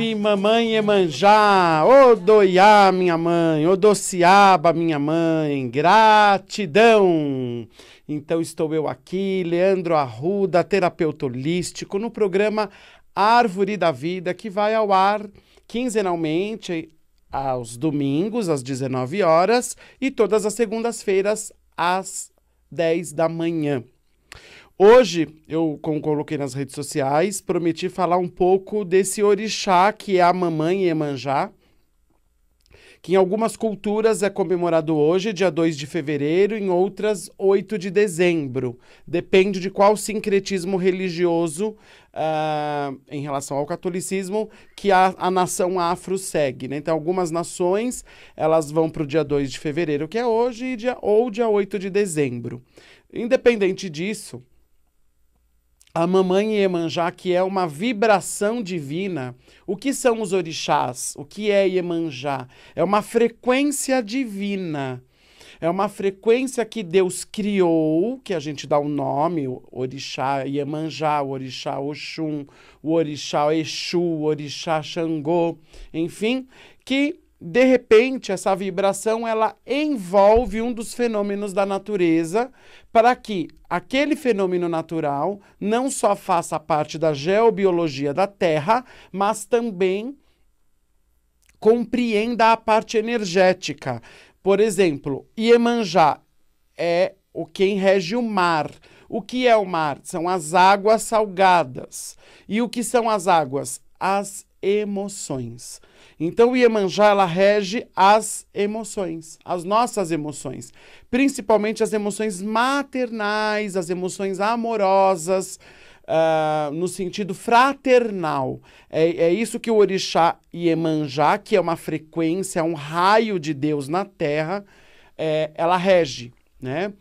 Oi, mamãe Iemanjá, Odoiá, minha mãe, Odociaba, minha mãe, gratidão. Então estou eu aqui, Leandro Arruda, terapeuta holístico, no programa Árvore da Vida, que vai ao ar quinzenalmente, aos domingos, às 19 horas, e todas as segundas-feiras, às 10 da manhã. Hoje, como coloquei nas redes sociais, prometi falar um pouco desse orixá, que é a mamãe Iemanjá, que em algumas culturas é comemorado hoje, dia 2 de fevereiro, em outras, 8 de dezembro. Depende de qual sincretismo religioso, em relação ao catolicismo, que a nação afro segue, né? Então, algumas nações, elas vão para o dia 2 de fevereiro, que é hoje, ou dia 8 de dezembro. Independente disso, a mamãe Iemanjá, que é uma vibração divina. O que são os orixás? O que é Iemanjá? É uma frequência divina. É uma frequência que Deus criou, que a gente dá o nome, o orixá Iemanjá, o orixá Oxum, o orixá Exu, o orixá Xangô, enfim, que de repente essa vibração ela envolve um dos fenômenos da natureza para que aquele fenômeno natural não só faça parte da geobiologia da Terra, mas também compreenda a parte energética. Por exemplo, Iemanjá é quem rege o mar. O que é o mar? São as águas salgadas. E o que são as águas? As emoções. Então, o Iemanjá, ela rege as emoções, as nossas emoções, principalmente as emoções maternais, as emoções amorosas, no sentido fraternal. É isso que o orixá Iemanjá, que é uma frequência, um raio de Deus na Terra, ela rege, né?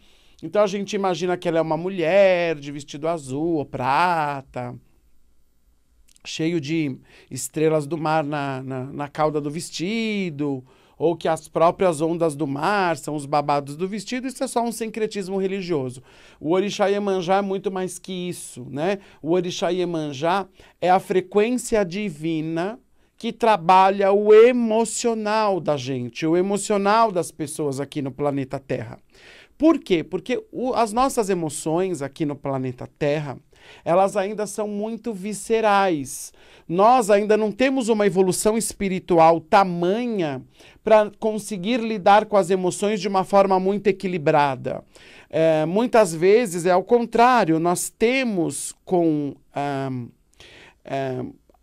Então, a gente imagina que ela é uma mulher de vestido azul ou prata, cheio de estrelas do mar na cauda do vestido, ou que as próprias ondas do mar são os babados do vestido. Isso é só um sincretismo religioso. O orixá Iemanjá é muito mais que isso, né? O orixá Iemanjá é a frequência divina que trabalha o emocional da gente, o emocional das pessoas aqui no planeta Terra. Por quê? Porque as nossas emoções aqui no planeta Terra, elas ainda são muito viscerais. Nós ainda não temos uma evolução espiritual tamanha para conseguir lidar com as emoções de uma forma muito equilibrada. Muitas vezes é ao contrário, nós temos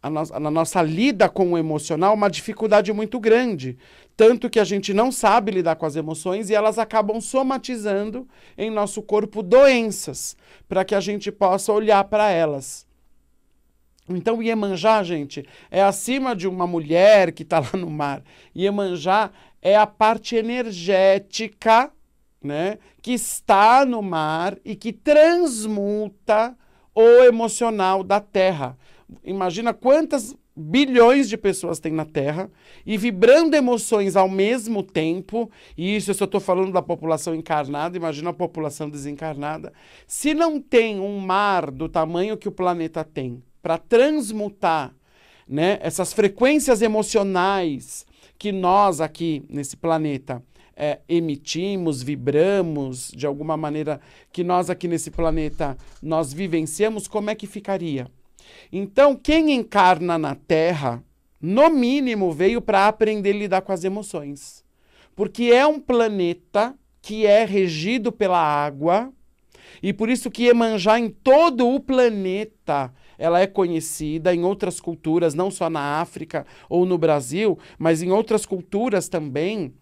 na nossa lida com o emocional uma dificuldade muito grande. Tanto que a gente não sabe lidar com as emoções e elas acabam somatizando em nosso corpo doenças, para que a gente possa olhar para elas. Então, Iemanjá, gente, é acima de uma mulher que está lá no mar. Iemanjá é a parte energética, né, que está no mar e que transmuta o emocional da Terra. Imagina quantas bilhões de pessoas tem na Terra e vibrando emoções ao mesmo tempo, e isso eu só estou falando da população encarnada, imagina a população desencarnada. Se não tem um mar do tamanho que o planeta tem para transmutar, né, essas frequências emocionais que nós aqui nesse planeta emitimos, vibramos, de alguma maneira que nós aqui nesse planeta nós vivenciamos, como é que ficaria? Então, quem encarna na Terra, no mínimo, veio para aprender a lidar com as emoções. Porque é um planeta que é regido pela água, e por isso que Iemanjá em todo o planeta, ela é conhecida em outras culturas, não só na África ou no Brasil, mas em outras culturas também,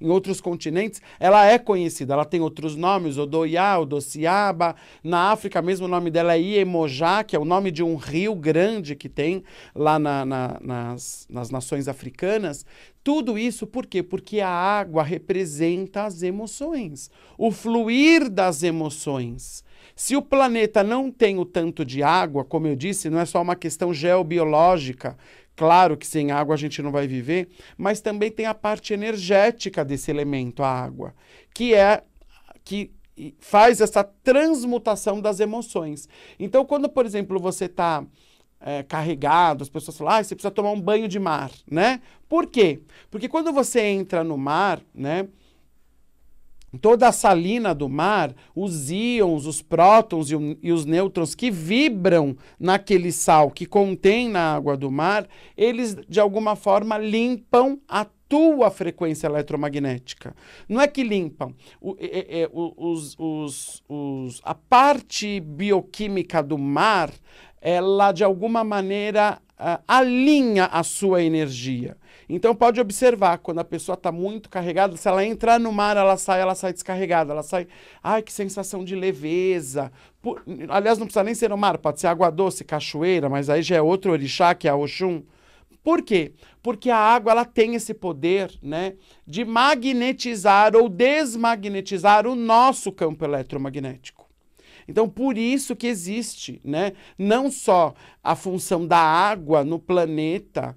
em outros continentes, ela é conhecida, ela tem outros nomes, Odoiá, Odociaba, na África mesmo o nome dela é Iemojá, que é o nome de um rio grande que tem lá nas nações africanas. Tudo isso por quê? Porque a água representa as emoções, o fluir das emoções. Se o planeta não tem o tanto de água, como eu disse, não é só uma questão geobiológica. Claro que sem água a gente não vai viver, mas também tem a parte energética desse elemento, a água, que faz essa transmutação das emoções. Então, quando, por exemplo, você está carregado, as pessoas falam, você precisa tomar um banho de mar, né? Por quê? Porque quando você entra no mar, né? Toda a salina do mar, os íons, os prótons e os nêutrons que vibram naquele sal que contém na água do mar, eles de alguma forma limpam a tua frequência eletromagnética. Não é que limpam. A parte bioquímica do mar, ela de alguma maneira alinha a sua energia. Então pode observar, quando a pessoa está muito carregada, se ela entrar no mar, ela sai descarregada, ela sai, ai, que sensação de leveza. Aliás, não precisa nem ser no mar, pode ser água doce, cachoeira, mas aí já é outro orixá, que é a Oxum. Por quê? Porque a água ela tem esse poder, né, de magnetizar ou desmagnetizar o nosso campo eletromagnético. Então, por isso que existe, né, não só a função da água no planeta,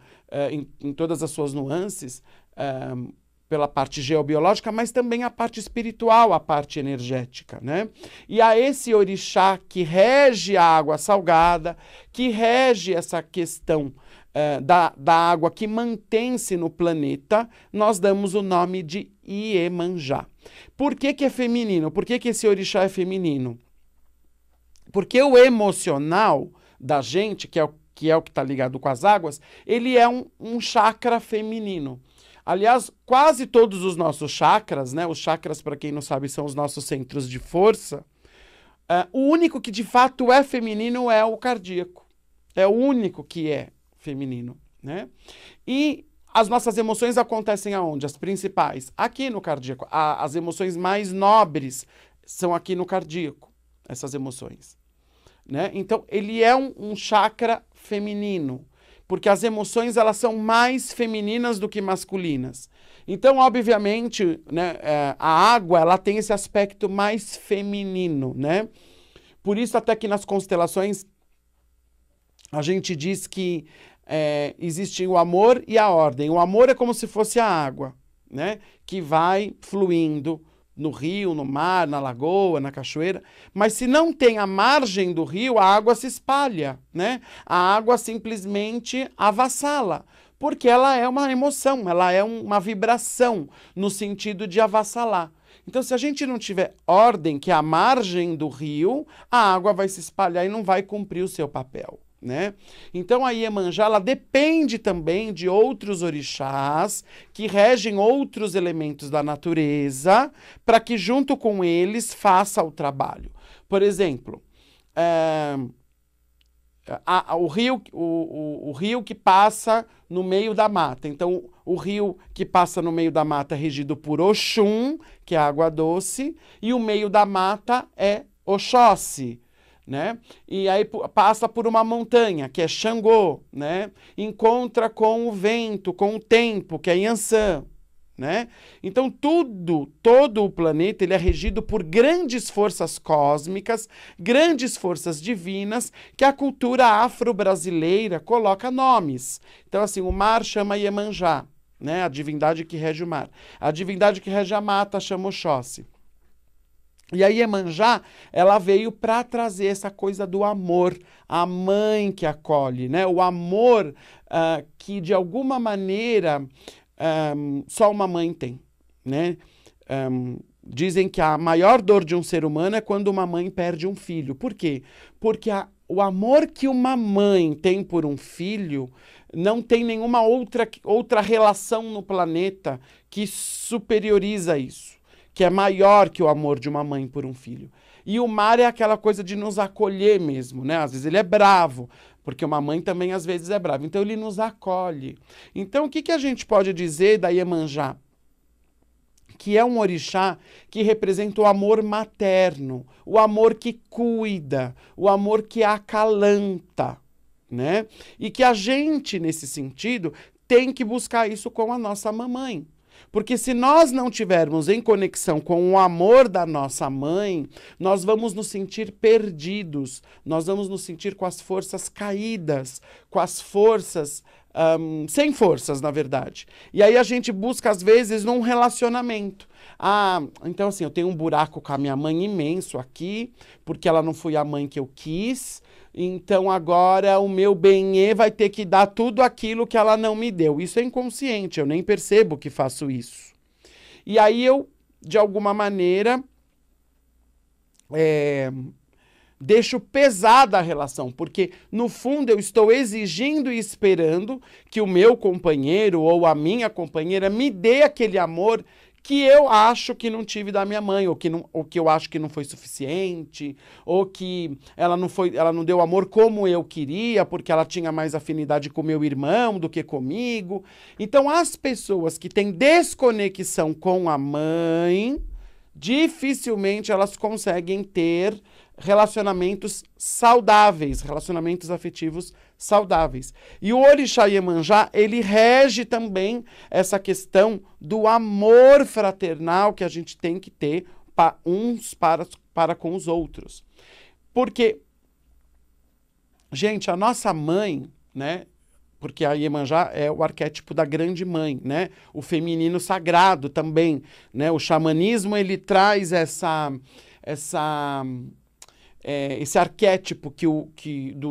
em todas as suas nuances, pela parte geobiológica, mas também a parte espiritual, a parte energética, né? E a esse orixá que rege a água salgada, que rege essa questão da água que mantém-se no planeta, nós damos o nome de Iemanjá. Por que que é feminino? Por que que esse orixá é feminino? Porque o emocional da gente, que é o que está ligado com as águas, ele é um chakra feminino. Aliás, quase todos os nossos chakras, né? Os chakras, para quem não sabe, são os nossos centros de força. O único que de fato é feminino é o cardíaco. É o único que é feminino, né? E as nossas emoções acontecem aonde? As principais? Aqui no cardíaco. As emoções mais nobres são aqui no cardíaco, essas emoções. Né? Então, ele é um chakra feminino, porque as emoções elas são mais femininas do que masculinas. Então, obviamente, né, a água ela tem esse aspecto mais feminino, né? Por isso, até que nas constelações, a gente diz que existe o amor e a ordem. O amor é como se fosse a água, né? Que vai fluindo no rio, no mar, na lagoa, na cachoeira, mas se não tem a margem do rio, a água se espalha, né? A água simplesmente avassala, porque ela é uma emoção, ela é uma vibração, no sentido de avassalar. Então, se a gente não tiver ordem, que é a margem do rio, a água vai se espalhar e não vai cumprir o seu papel. Né? Então a Iemanjá ela depende também de outros orixás que regem outros elementos da natureza para que junto com eles faça o trabalho. Por exemplo, o rio que passa no meio da mata. Então o rio que passa no meio da mata é regido por Oxum, que é a água doce, e o meio da mata é Oxóssi. Né? E aí passa por uma montanha, que é Xangô, né? Encontra com o vento, com o tempo, que é Yansan, né? Então todo o planeta ele é regido por grandes forças cósmicas, grandes forças divinas, que a cultura afro-brasileira coloca nomes. Então assim, o mar chama Iemanjá, né? A divindade que rege o mar. A divindade que rege a mata chama Oxóssi. E a Iemanjá, ela veio para trazer essa coisa do amor, a mãe que acolhe, né? O amor que, de alguma maneira, só uma mãe tem, né? Dizem que a maior dor de um ser humano é quando uma mãe perde um filho. Por quê? Porque o amor que uma mãe tem por um filho não tem nenhuma outra relação no planeta que superioriza isso, que é maior que o amor de uma mãe por um filho. E o mar é aquela coisa de nos acolher mesmo, né? Às vezes ele é bravo, porque uma mãe também às vezes é brava. Então ele nos acolhe. Então o que a gente pode dizer da Iemanjá? Que é um orixá que representa o amor materno, o amor que cuida, o amor que acalanta, né? E que a gente, nesse sentido, tem que buscar isso com a nossa mamãe. Porque se nós não tivermos em conexão com o amor da nossa mãe, nós vamos nos sentir perdidos, nós vamos nos sentir com as forças caídas, com as forças, sem forças, na verdade. E aí a gente busca, às vezes, num relacionamento. Então assim, eu tenho um buraco com a minha mãe imenso aqui, porque ela não foi a mãe que eu quis, então agora o meu benê vai ter que dar tudo aquilo que ela não me deu. Isso é inconsciente, eu nem percebo que faço isso. E aí eu, de alguma maneira, deixo pesada a relação, porque no fundo eu estou exigindo e esperando que o meu companheiro ou a minha companheira me dê aquele amor que eu acho que não tive da minha mãe, ou que eu acho que não foi suficiente, ou que ela não deu amor como eu queria, porque ela tinha mais afinidade com meu irmão do que comigo. Então, as pessoas que têm desconexão com a mãe, dificilmente elas conseguem ter relacionamentos saudáveis, relacionamentos afetivos saudáveis. E o Orixá Iemanjá, ele rege também essa questão do amor fraternal que a gente tem que ter uns para com os outros. Porque, gente, a nossa mãe, né? Porque a Iemanjá é o arquétipo da grande mãe, né? O feminino sagrado também, né? O xamanismo, ele traz esse arquétipo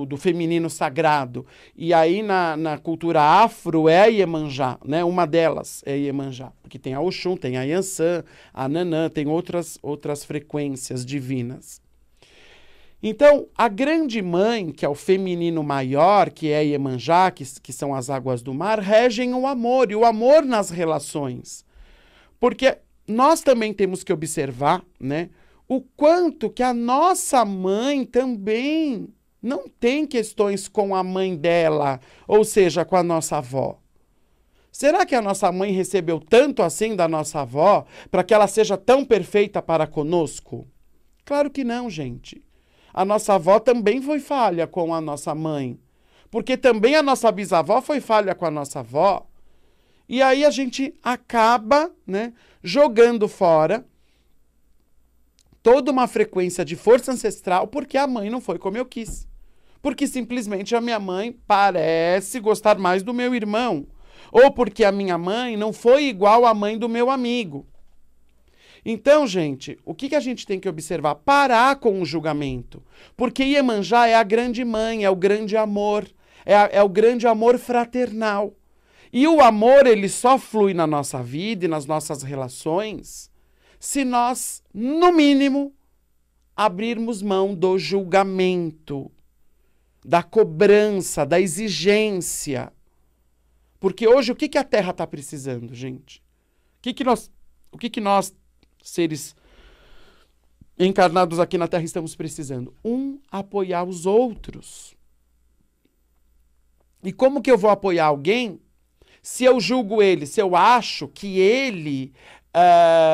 do feminino sagrado. E aí na cultura afro é a Iemanjá, né? Uma delas é a Iemanjá, porque tem a Oxum, tem a Iansã, a Nanã, tem outras frequências divinas. Então, a grande mãe, que é o feminino maior, que é a Iemanjá, que são as águas do mar, regem o amor, e o amor nas relações. Porque nós também temos que observar, né, o quanto que a nossa mãe também não tem questões com a mãe dela, ou seja, com a nossa avó. Será que a nossa mãe recebeu tanto assim da nossa avó para que ela seja tão perfeita para conosco? Claro que não, gente. A nossa avó também foi falha com a nossa mãe, porque também a nossa bisavó foi falha com a nossa avó. E aí a gente acaba, né, jogando fora toda uma frequência de força ancestral porque a mãe não foi como eu quis. Porque simplesmente a minha mãe parece gostar mais do meu irmão. Ou porque a minha mãe não foi igual à mãe do meu amigo. Então, gente, o que a gente tem que observar? Parar com o julgamento. Porque Iemanjá é a grande mãe, é o grande amor, é o grande amor fraternal. E o amor, ele só flui na nossa vida e nas nossas relações se nós, no mínimo, abrirmos mão do julgamento, da cobrança, da exigência. Porque hoje, o que a Terra está precisando, gente? O que nós, seres encarnados aqui na Terra, estamos precisando? Apoiar os outros. E como que eu vou apoiar alguém se eu julgo ele, se eu acho que ele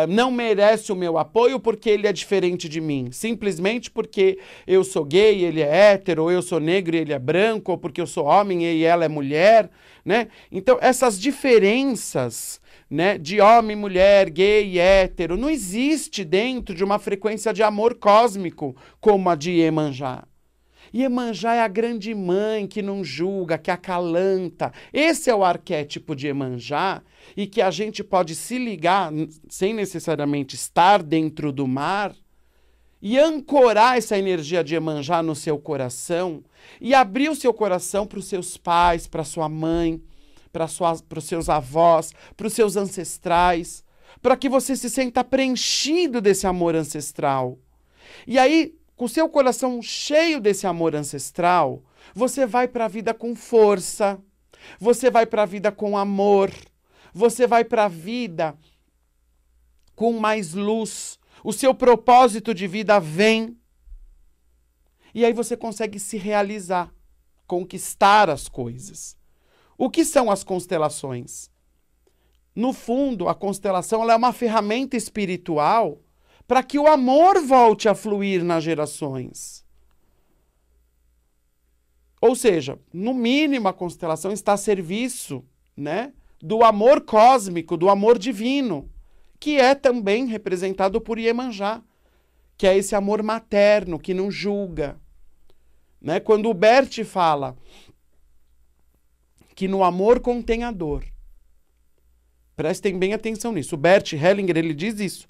não merece o meu apoio porque ele é diferente de mim? Simplesmente porque eu sou gay e ele é hétero, ou eu sou negro e ele é branco, ou porque eu sou homem e ela é mulher, né? Então, essas diferenças, né, de homem, mulher, gay e hétero, não existe dentro de uma frequência de amor cósmico como a de Iemanjá. Iemanjá é a grande mãe que não julga, que acalanta. Esse é o arquétipo de Iemanjá e que a gente pode se ligar, sem necessariamente estar dentro do mar, e ancorar essa energia de Iemanjá no seu coração e abrir o seu coração para os seus pais, para sua mãe, para os seus avós, para os seus ancestrais, para que você se sinta preenchido desse amor ancestral. E aí, com o seu coração cheio desse amor ancestral, você vai para a vida com força, você vai para a vida com amor, você vai para a vida com mais luz, o seu propósito de vida vem, e aí você consegue se realizar, conquistar as coisas. O que são as constelações? No fundo, a constelação ela é uma ferramenta espiritual para que o amor volte a fluir nas gerações. Ou seja, no mínimo a constelação está a serviço, né, do amor cósmico, do amor divino, que é também representado por Iemanjá, que é esse amor materno que não julga. Né? Quando o Bert fala que no amor contém a dor, prestem bem atenção nisso. O Bert Hellinger, ele diz isso.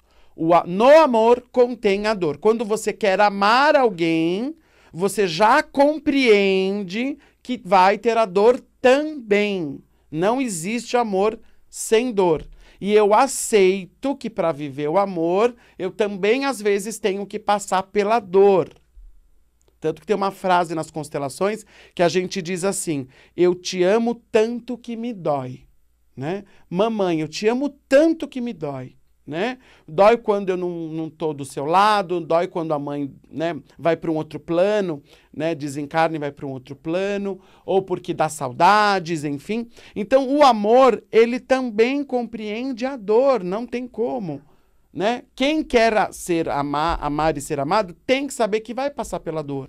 No amor contém a dor. Quando você quer amar alguém, você já compreende que vai ter a dor também. Não existe amor sem dor. E eu aceito que para viver o amor, eu também às vezes tenho que passar pela dor. Tanto que tem uma frase nas constelações que a gente diz assim: eu te amo tanto que me dói, né? Mamãe, eu te amo tanto que me dói, né? Dói quando eu não tô do seu lado, dói quando a mãe, né, vai para um outro plano, né, desencarna e vai para um outro plano, ou porque dá saudades, enfim. Então, o amor, ele também compreende a dor, não tem como, né? Quem quer amar e ser amado tem que saber que vai passar pela dor,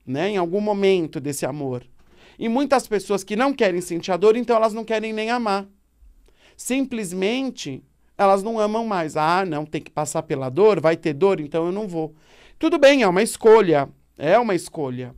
né? Em algum momento desse amor. E muitas pessoas que não querem sentir a dor, então elas não querem nem amar. Simplesmente, elas não amam mais. Ah, não, tem que passar pela dor, vai ter dor, então eu não vou. Tudo bem, é uma escolha. É uma escolha.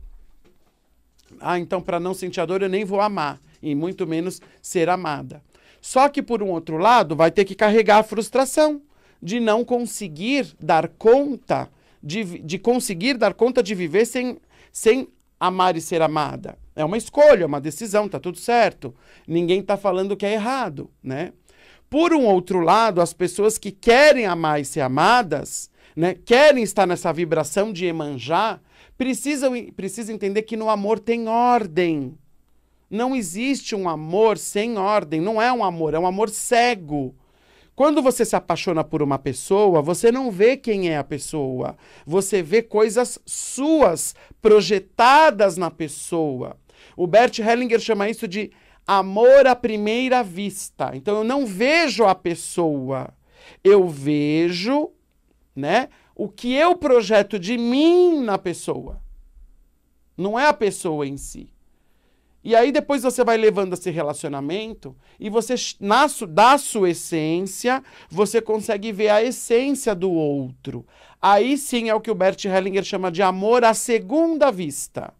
Ah, então para não sentir a dor eu nem vou amar. E muito menos ser amada. Só que, por um outro lado, vai ter que carregar a frustração de não conseguir dar conta, de conseguir dar conta de viver sem amar e ser amada. É uma escolha, é uma decisão, tá tudo certo. Ninguém tá falando que é errado, né? Por um outro lado, as pessoas que querem amar e ser amadas, né, querem estar nessa vibração de Iemanjá, precisam entender que no amor tem ordem. Não existe um amor sem ordem, não é um amor cego. Quando você se apaixona por uma pessoa, você não vê quem é a pessoa. Você vê coisas suas projetadas na pessoa. O Bert Hellinger chama isso de amor à primeira vista. Então eu não vejo a pessoa. Eu vejo, né, o que eu projeto de mim na pessoa. Não é a pessoa em si. E aí depois você vai levando esse relacionamento e você, da sua essência, você consegue ver a essência do outro. Aí sim é o que o Bert Hellinger chama de amor à segunda vista.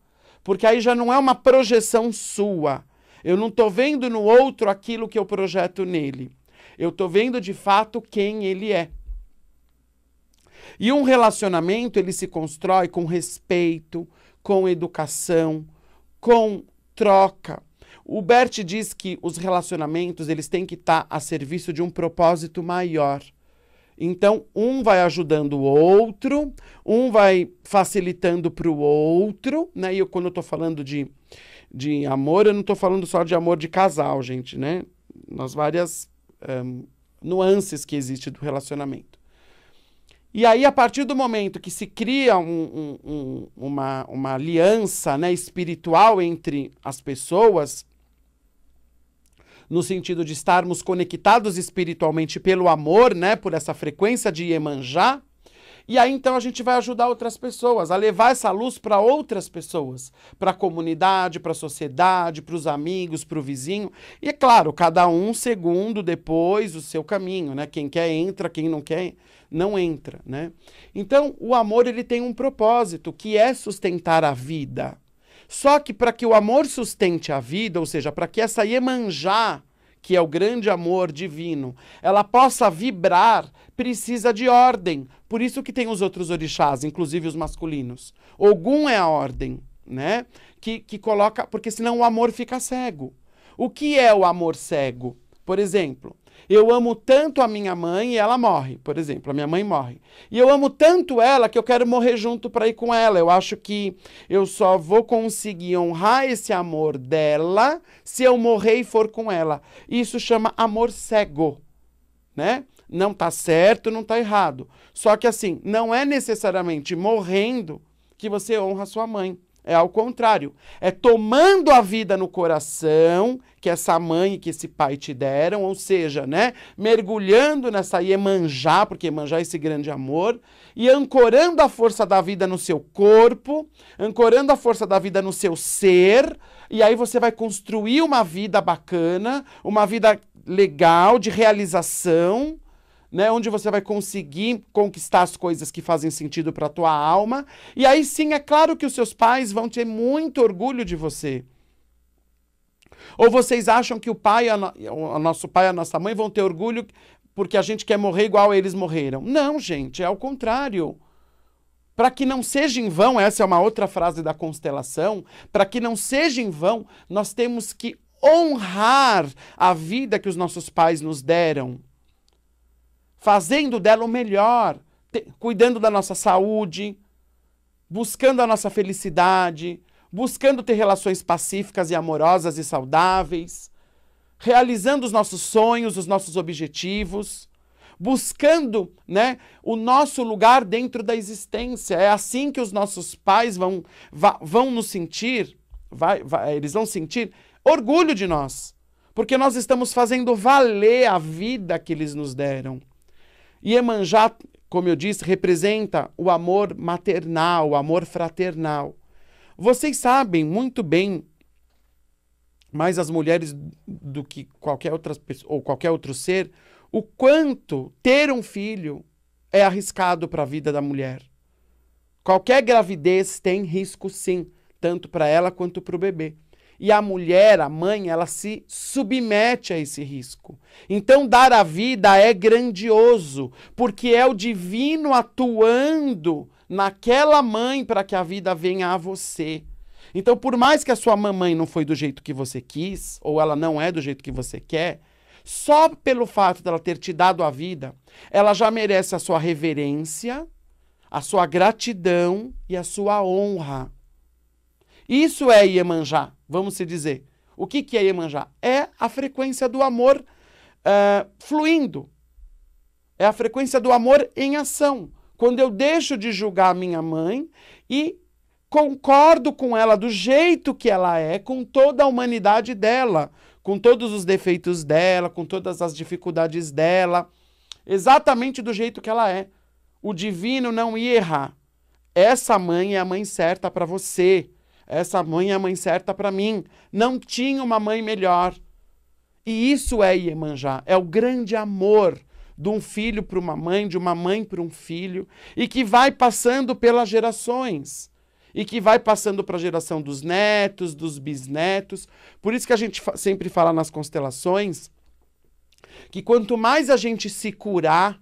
Porque aí já não é uma projeção sua. Eu não estou vendo no outro aquilo que eu projeto nele. Eu estou vendo de fato quem ele é. E um relacionamento, ele se constrói com respeito, com educação, com troca. O Bert diz que os relacionamentos, eles têm que estar a serviço de um propósito maior. Então, um vai ajudando o outro, um vai facilitando para o outro, né? E quando eu estou falando de amor, eu não estou falando só de amor de casal, gente, né? Nas várias nuances que existem do relacionamento. E aí, a partir do momento que se cria uma aliança, né, espiritual entre as pessoas, no sentido de estarmos conectados espiritualmente pelo amor, né, por essa frequência de Iemanjá, e aí então a gente vai ajudar outras pessoas, a levar essa luz para outras pessoas, para a comunidade, para a sociedade, para os amigos, para o vizinho. E é claro, cada um segundo depois o seu caminho, né? Quem quer entra, quem não quer não entra, né? Então o amor, ele tem um propósito, que é sustentar a vida. Só que para que o amor sustente a vida, ou seja, para que essa Iemanjá, que é o grande amor divino, ela possa vibrar, precisa de ordem. Por isso que tem os outros orixás, inclusive os masculinos. Ogum é a ordem, né? Que coloca, porque senão o amor fica cego. O que é o amor cego? Por exemplo, eu amo tanto a minha mãe e ela morre, por exemplo, a minha mãe morre. E eu amo tanto ela que eu quero morrer junto para ir com ela. Eu acho que eu só vou conseguir honrar esse amor dela se eu morrer e for com ela. Isso chama amor cego, né? Não tá certo, não tá errado. Só que assim, não é necessariamente morrendo que você honra a sua mãe. É ao contrário. É tomando a vida no coração que essa mãe e que esse pai te deram, ou seja, né, mergulhando nessa Iemanjá, porque Iemanjá é esse grande amor, e ancorando a força da vida no seu corpo, ancorando a força da vida no seu ser, e aí você vai construir uma vida bacana, uma vida legal, de realização, né, onde você vai conseguir conquistar as coisas que fazem sentido para a tua alma. E aí sim, é claro que os seus pais vão ter muito orgulho de você. Ou vocês acham que o nosso pai e a nossa mãe vão ter orgulho porque a gente quer morrer igual eles morreram? Não, gente, é ao contrário. Para que não seja em vão, essa é uma outra frase da constelação, para que não seja em vão, nós temos que honrar a vida que os nossos pais nos deram, fazendo dela o melhor, cuidando da nossa saúde, buscando a nossa felicidade, buscando ter relações pacíficas e amorosas e saudáveis, realizando os nossos sonhos, os nossos objetivos, buscando, né, o nosso lugar dentro da existência. É assim que os nossos pais vão nos sentir, eles vão sentir orgulho de nós, porque nós estamos fazendo valer a vida que eles nos deram. Iemanjá, como eu disse, representa o amor maternal, o amor fraternal. Vocês sabem muito bem, mais as mulheres do que qualquer outra pessoa, ou qualquer outro ser, o quanto ter um filho é arriscado para a vida da mulher. Qualquer gravidez tem risco, sim, tanto para ela quanto para o bebê. E a mulher, a mãe, ela se submete a esse risco. Então, dar a vida é grandioso, porque é o divino atuando naquela mãe para que a vida venha a você. Então, por mais que a sua mamãe não foi do jeito que você quis, ou ela não é do jeito que você quer, só pelo fato dela ter te dado a vida, ela já merece a sua reverência, a sua gratidão e a sua honra. Isso é Iemanjá, vamos se dizer. O que é Iemanjá? É a frequência do amor fluindo. É a frequência do amor em ação. Quando eu deixo de julgar a minha mãe e concordo com ela do jeito que ela é, com toda a humanidade dela, com todos os defeitos dela, com todas as dificuldades dela, exatamente do jeito que ela é. O divino não ia errar. Essa mãe é a mãe certa para você. Essa mãe é a mãe certa para mim. Não tinha uma mãe melhor. E isso é Iemanjá. É o grande amor de um filho para uma mãe, de uma mãe para um filho, e que vai passando pelas gerações. E que vai passando para a geração dos netos, dos bisnetos. Por isso que a gente sempre fala nas constelações que quanto mais a gente se curar,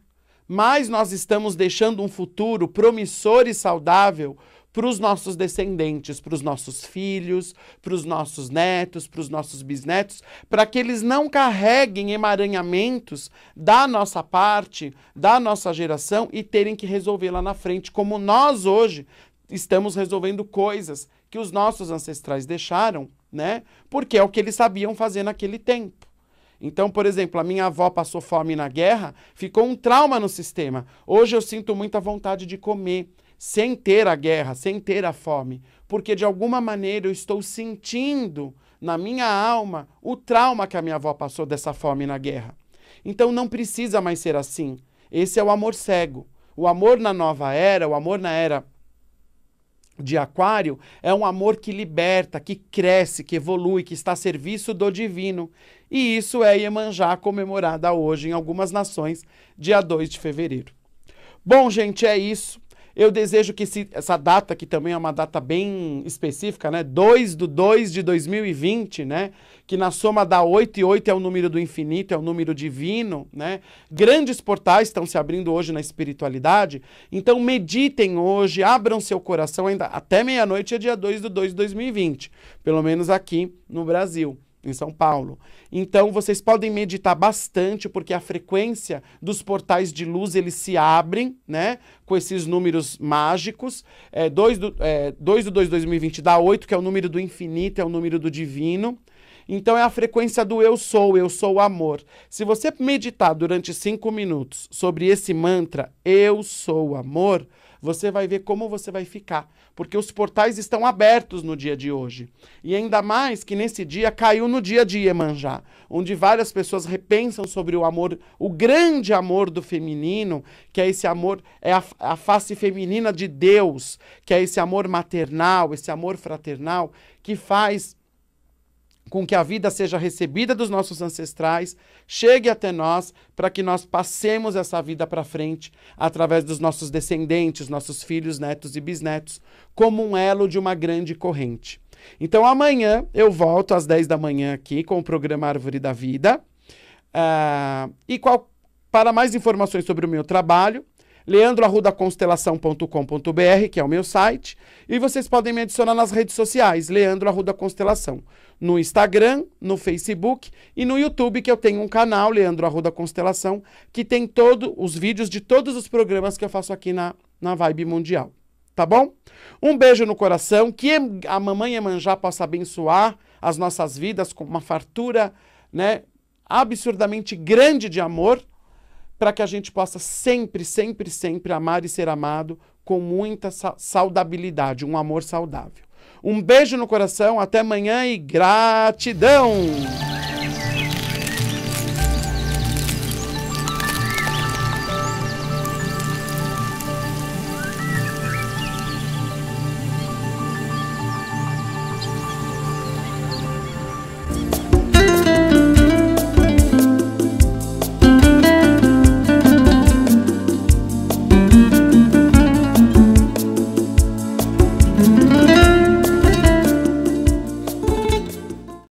mais nós estamos deixando um futuro promissor e saudável para os nossos descendentes, para os nossos filhos, para os nossos netos, para os nossos bisnetos, para que eles não carreguem emaranhamentos da nossa parte, da nossa geração e terem que resolver lá na frente, como nós hoje estamos resolvendo coisas que os nossos ancestrais deixaram, né? Porque é o que eles sabiam fazer naquele tempo. Então, por exemplo, a minha avó passou fome na guerra, ficou um trauma no sistema. Hoje eu sinto muita vontade de comer, sem ter a guerra, sem ter a fome, porque de alguma maneira eu estou sentindo na minha alma o trauma que a minha avó passou dessa fome na guerra. Então não precisa mais ser assim. Esse é o amor cego. O amor na nova era, o amor na era de Aquário, é um amor que liberta, que cresce, que evolui, que está a serviço do divino. E isso é Iemanjá, comemorada hoje em algumas nações, dia 2 de fevereiro. Bom, gente, é isso. Eu desejo que essa data, que também é uma data bem específica, né? 2/2/2020, né? Que na soma dá 8, e 8 é o número do infinito, é o número divino, né? Grandes portais estão se abrindo hoje na espiritualidade. Então meditem hoje, abram seu coração, ainda até meia-noite é dia 2/2/2020, pelo menos aqui no Brasil, em São Paulo. Então vocês podem meditar bastante, porque a frequência dos portais de luz, eles se abrem, né, com esses números mágicos. 2/2/2020 dá 8, que é o número do infinito, é o número do divino. Então é a frequência do eu sou o amor. Se você meditar durante 5 minutos sobre esse mantra, eu sou o amor, você vai ver como você vai ficar, porque os portais estão abertos no dia de hoje. E ainda mais que nesse dia caiu no dia de Iemanjá, onde várias pessoas repensam sobre o amor, o grande amor do feminino, que é esse amor, é a face feminina de Deus, que é esse amor maternal, esse amor fraternal, que faz com que a vida seja recebida dos nossos ancestrais, chegue até nós, para que nós passemos essa vida para frente, através dos nossos descendentes, nossos filhos, netos e bisnetos, como um elo de uma grande corrente. Então amanhã eu volto às 10 da manhã aqui com o programa Árvore da Vida. Para mais informações sobre o meu trabalho, leandroarrudaconstelação.com.br, que é o meu site, e vocês podem me adicionar nas redes sociais, Leandro Arruda Constelação, no Instagram, no Facebook e no YouTube, que eu tenho um canal, Leandro Arruda Constelação, que tem todos os vídeos de todos os programas que eu faço aqui na Vibe Mundial. Tá bom? Um beijo no coração, que a Mamãe Iemanjá possa abençoar as nossas vidas com uma fartura, né, absurdamente grande de amor, para que a gente possa sempre, sempre, sempre amar e ser amado com muita saudabilidade, um amor saudável. Um beijo no coração, até amanhã e gratidão!